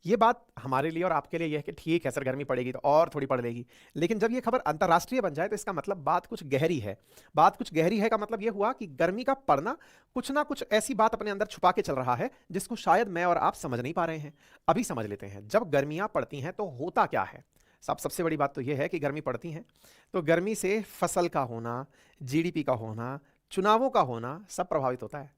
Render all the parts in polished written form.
ये बात हमारे लिए और आपके लिए यह है कि ठीक है सर, गर्मी पड़ेगी तो और थोड़ी पड़ लेगी। लेकिन जब ये खबर अंतर्राष्ट्रीय बन जाए तो इसका मतलब बात कुछ गहरी है। बात कुछ गहरी है का मतलब ये हुआ कि गर्मी का पड़ना कुछ ना कुछ ऐसी बात अपने अंदर छुपा के चल रहा है जिसको शायद मैं और आप समझ नहीं पा रहे हैं। अभी समझ लेते हैं, जब गर्मियां पड़ती हैं तो होता क्या है। सबसे बड़ी बात तो यह है कि गर्मी पड़ती है तो गर्मी से फसल का होना, जीडीपी का होना, चुनावों का होना सब प्रभावित होता है।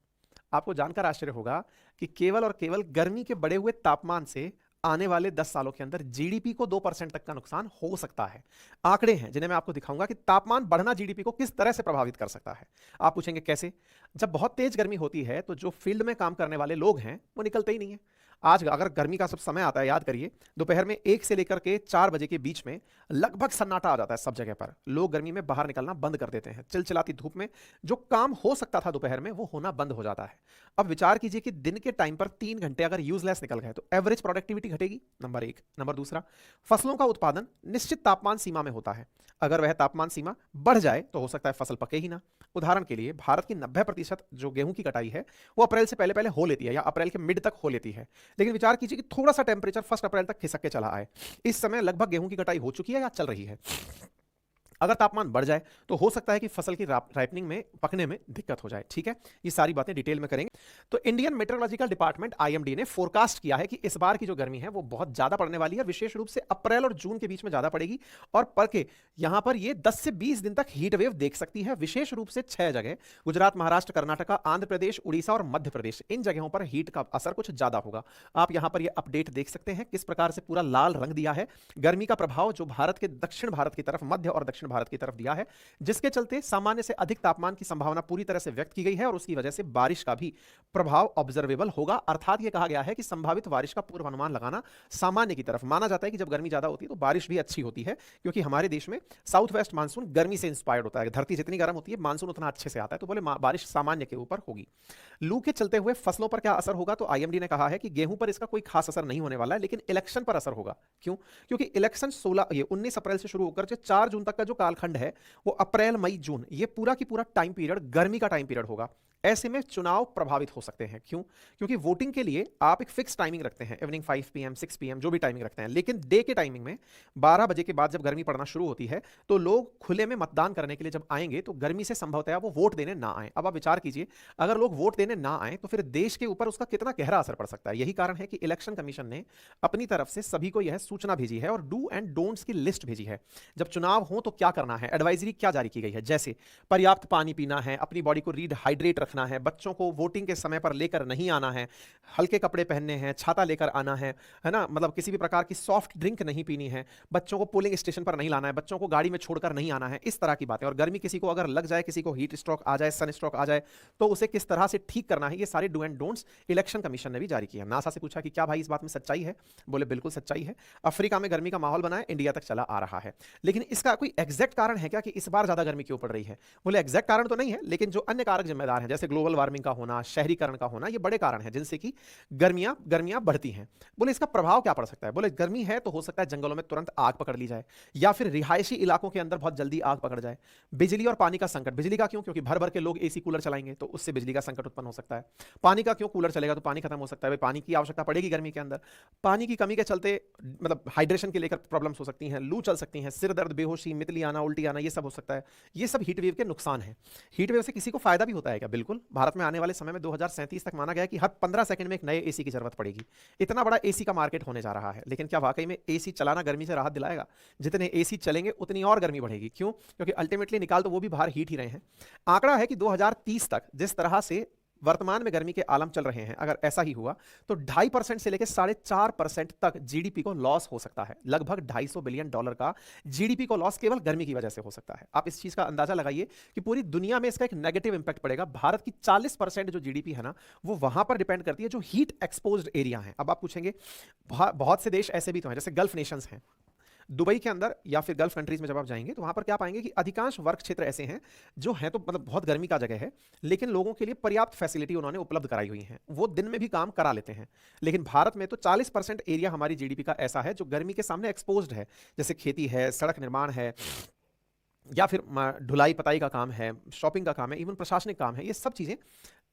आपको जानकर आश्चर्य होगा कि केवल और केवल गर्मी के बढ़े हुए तापमान से आने वाले 10 सालों के अंदर जीडीपी को 2% तक का नुकसान हो सकता है। आंकड़े हैं जिन्हें मैं आपको दिखाऊंगा कि तापमान बढ़ना जीडीपी को किस तरह से प्रभावित कर सकता है। आप पूछेंगे कैसे? जब बहुत तेज गर्मी होती है तो जो फील्ड में काम करने वाले लोग हैं वो निकलते ही नहीं है। आज अगर गर्मी का सब समय आता है, याद करिए, दोपहर में 1 से लेकर के 4 बजे के बीच में लगभग सन्नाटा आ जाता है सब जगह पर। लोग गर्मी में बाहर निकलना बंद कर देते हैं। चिलचिलाती धूप में जो काम हो सकता था दोपहर में वो होना बंद हो जाता है। अब विचार कीजिए कि दिन के टाइम पर 3 घंटे अगर यूजलेस निकल गए तो एवरेज प्रोडक्टिविटी घटेगी, नंबर एक। नंबर दूसरा, फसलों का उत्पादन निश्चित तापमान सीमा में होता है। अगर वह तापमान सीमा बढ़ जाए तो हो सकता है फसल पके ही ना। उदाहरण के लिए भारत की 90% जो गेहूं की कटाई है वो अप्रैल से पहले पहले हो लेती है या अप्रैल के मिड तक हो लेती है। लेकिन विचार कीजिए कि थोड़ा सा टेम्परेचर 1 अप्रैल तक खिसक के चला आए। इस समय लगभग गेहूं की कटाई हो चुकी है या चल रही है। अगर तापमान बढ़ जाए तो हो सकता है कि फसल की राइपनिंग में, पकने में दिक्कत हो जाए। ठीक है, ये सारी बातें डिटेल में करेंगे। तो इंडियन मेट्रोलॉजिकल डिपार्टमेंट आईएमडी ने फोरकास्ट किया है कि इस बार की जो गर्मी है वो बहुत ज्यादा पड़ने वाली है, विशेष रूप से अप्रैल और जून के बीच में ज्यादा पड़ेगी। और पड़ के यहां पर ये 10 से 20 दिन तक हीट वेव देख सकती है, विशेष रूप से 6 जगह, गुजरात, महाराष्ट्र, कर्नाटका, आंध्र प्रदेश, उड़ीसा और मध्य प्रदेश, इन जगहों पर हीट का असर कुछ ज्यादा होगा। आप यहां पर ये अपडेट देख सकते हैं किस प्रकार से पूरा लाल रंग दिया है गर्मी का प्रभाव जो भारत के दक्षिण भारत की तरफ, मध्य और दक्षिण भारत की तरफ दिया है, जिसके चलते सामान्य से अधिक तापमान की संभावना पूरी तरह से व्यक्त की गई है और उसकी वजह से बारिश का भी प्रभाव ऑब्जर्वेबल होगा। अर्थात यह कहा गया है कि संभावित बारिश का पूर्वानुमान लगाना सामान्य की तरफ। माना जाता है कि जब गर्मी ज्यादा होती है तो बारिश भी अच्छी होती है, क्योंकि हमारे देश में साउथ वेस्ट मानसून गर्मी से इंस्पायर्ड होता है। धरती जितनी गर्म होती है मानसून उतना अच्छे से आता है, तो बोले बारिश सामान्य के ऊपर होगी। लू के चलते हुए फसलों पर क्या असर होगा, तो आईएमडी ने कहा है कि गेहूं पर इसका कोई खास असर नहीं होने वाला है, लेकिन इलेक्शन पर असर होगा। क्यों? क्योंकि इलेक्शन 19 अप्रैल से शुरू होकर 4 जून तक का जो कालखंड है वो अप्रैल, मई, जून, ये पूरा की पूरा टाइम पीरियड गर्मी का टाइम पीरियड होगा। ऐसे में चुनाव प्रभावित हो सकते हैं। क्यों? क्योंकि वोटिंग के लिए आप एक फिक्स टाइमिंग रखते हैं, इवनिंग 5 पीएम, 6 पीएम, जो भी टाइमिंग रखते हैं, लेकिन डे के टाइमिंग में 12 बजे के बाद जब गर्मी पड़ना शुरू होती है तो लोग खुले में मतदान करने के लिए जब आएंगे तो गर्मी से संभवतः वो वोट देने ना आए। अब आप विचार कीजिए, अगर लोग वोट देने ना आए तो फिर देश के ऊपर उसका कितना गहरा असर पड़ सकता है। यही कारण है कि इलेक्शन कमीशन ने अपनी तरफ से सभी को यह सूचना भेजी है और डू एंड डोंट्स की लिस्ट भेजी है। जब चुनाव हो तो क्या करना है, एडवाइजरी क्या जारी की गई है, जैसे पर्याप्त पानी पीना है, अपनी बॉडी को रीहाइड्रेट रखना है, बच्चों को वोटिंग के समय पर लेकर नहीं आना है, हल्के कपड़े पहनने हैं, छाता लेकर आना है ना, मतलब किसी भी प्रकार की सॉफ्ट ड्रिंक नहीं पीनी है, बच्चों को पोलिंग स्टेशन पर नहीं लाना है, बच्चों को गाड़ी में छोड़कर नहीं आना है, इस तरह की बातें। और गर्मी किसी को अगर लग जाए, किसी को हीट स्ट्रोक आ जाए, सन स्ट्रोक आ जाए, तो उसे किस तरह से ठीक करना है, ये सारे do and don'ts election commission ने भी जारी किया। नासा से पूछा कि क्या भाई इस बात में सच्चाई है, बोले बिल्कुल सच्चाई है। अफ्रीका में गर्मी का माहौल बना है, इंडिया तक चला आ रहा है। लेकिन इसका कोई एग्जैक्ट कारण है क्या कि इस बार ज्यादा गर्मी क्यों पड़ रही है? बोले एग्जैक्ट कारण तो नहीं है, लेकिन जो अन्य कारक जिम्मेदार हैं, जैसे ग्लोबल वार्मिंग का होना, शहरीकरण का होना, ये बड़े कारण हैं जिनसे कि गर्मियां गर्मियां बढ़ती हैं। बोले इसका प्रभाव क्या पड़ सकता है? बोले गर्मी है तो हो सकता है जंगलों में तुरंत आग पकड़ ली जाए, या फिर रिहायशी इलाकों के अंदर बहुत जल्दी आग पकड़ जाए। बिजली और पानी का संकट, बिजली का क्यों? क्योंकि भर भर के लोग एसी कूलर चलाएंगे तो उससे बिजली का संकट उत्पन्न हो सकता है। पानी का क्यों? कूलर चलेगा तो पानी खत्म हो सकता है, पानी की आवश्यकता पड़ेगी गर्मी के अंदर। पानी की कमी के चलते मतलब हाइड्रेशन के लेकर प्रॉब्लम्स हो सकती हैं, लू चल सकती हैं, सिर दर्द, बेहोशी, मितली आना, उल्टी आना, ये सब हो सकता है। ये सब हीट वेव के नुकसान हैं। हीट वेव से किसी को फायदा भी होता है क्या? बिल्कुल। भारत में आने वाले समय में 2037 तक माना गया कि हर 15 सेकंड में एक नए एसी की जरूरत पड़ेगी। इतना बड़ा एसी का मार्केट होने जा रहा है। लेकिन क्या वाकई में एसी चलाना गर्मी से राहत दिलाएगा? जितने एसी चलेंगे उतनी और गर्मी बढ़ेगी। क्यों? क्योंकि अल्टीमेटली निकाल तो वो भी बाहर हीट ही रहे हैं। आंकड़ा है कि 2030 तक जिस तरह से वर्तमान में गर्मी के आलम चल रहे हैं, अगर ऐसा ही हुआ तो 2.5% से लेकर 4.5% तक जीडीपी को लॉस हो सकता है। लगभग $250 बिलियन का जीडीपी को लॉस केवल गर्मी की वजह से हो सकता है। आप इस चीज का अंदाजा लगाइए कि पूरी दुनिया में इसका एक नेगेटिव इंपैक्ट पड़ेगा। भारत की 40% जो जीडीपी है ना, वो वहां पर डिपेंड करती है जो हीट एक्सपोज्ड एरिया है। अब आप पूछेंगे बहुत से देश ऐसे भी तो हैं, जैसे गल्फ नेशंस हैं। दुबई के अंदर या फिर गल्फ कंट्रीज में जब आप जाएंगे तो वहां पर क्या पाएंगे कि अधिकांश वर्ग क्षेत्र ऐसे हैं जो हैं तो मतलब बहुत गर्मी का जगह है, लेकिन लोगों के लिए पर्याप्त फैसिलिटी उन्होंने उपलब्ध कराई हुई है, वो दिन में भी काम करा लेते हैं। लेकिन भारत में तो 40% एरिया हमारी जीडीपी का ऐसा है जो गर्मी के सामने एक्सपोज्ड है, जैसे खेती है, सड़क निर्माण है, या फिर ढुलाई पताई का काम है, शॉपिंग का काम है, इवन प्रशासनिक काम है। ये सब चीजें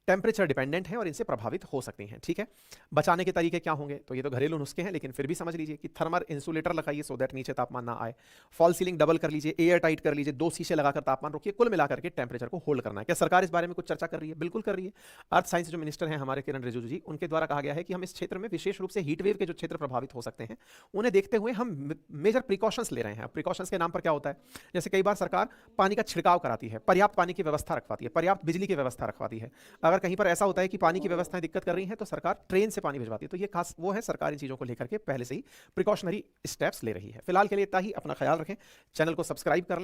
टेम्परेचर डिपेंडेंट हैं और इनसे प्रभावित हो सकती हैं। ठीक है, बचाने के तरीके क्या होंगे? तो ये तो घरेलू नुस्खे हैं, लेकिन फिर भी समझ लीजिए कि थर्मल इंसुलेटर लगाइए सो दैट नीचे तापमान ना आए। फॉल सीलिंग डबल कर लीजिए, एयर टाइट कर लीजिए, 2 शीशे लगाकर तापमान रोकिए। कुल मिलाकर के टेम्परेचर को होल्ड करना है। क्या सरकार इस बारे में कुछ चर्चा कर रही है? बिल्कुल कर रही है। अर्थ साइंस जो मिनिस्टर हैं हमारे किरण रिजिजू जी, उनके द्वारा कहा गया है कि हम इस क्षेत्र में विशेष रूप से हीट वेव के जो क्षेत्र प्रभावित हो सकते हैं उन्हें देखते हुए हम मेजर प्रिकॉशंस ले रहे हैं। प्रिकॉशंस के नाम पर क्या होता है? जैसे कई बार सरकार पानी का छिड़काव कराती है, पर्याप्त पानी की व्यवस्था रखवाती है, पर्याप्त बिजली की व्यवस्था रखवाती है। अगर कहीं पर ऐसा होता है कि पानी की व्यवस्थाएं दिक्कत कर रही हैं तो सरकार ट्रेन से पानी भिजवाती है। तो ये खास वो है, सरकार इन चीज़ों को लेकर के पहले से ही प्रिकॉशनरी स्टेप्स ले रही है। फिलहाल के लिए इतना ही। अपना ख्याल रखें, चैनल को सब्सक्राइब कर लें।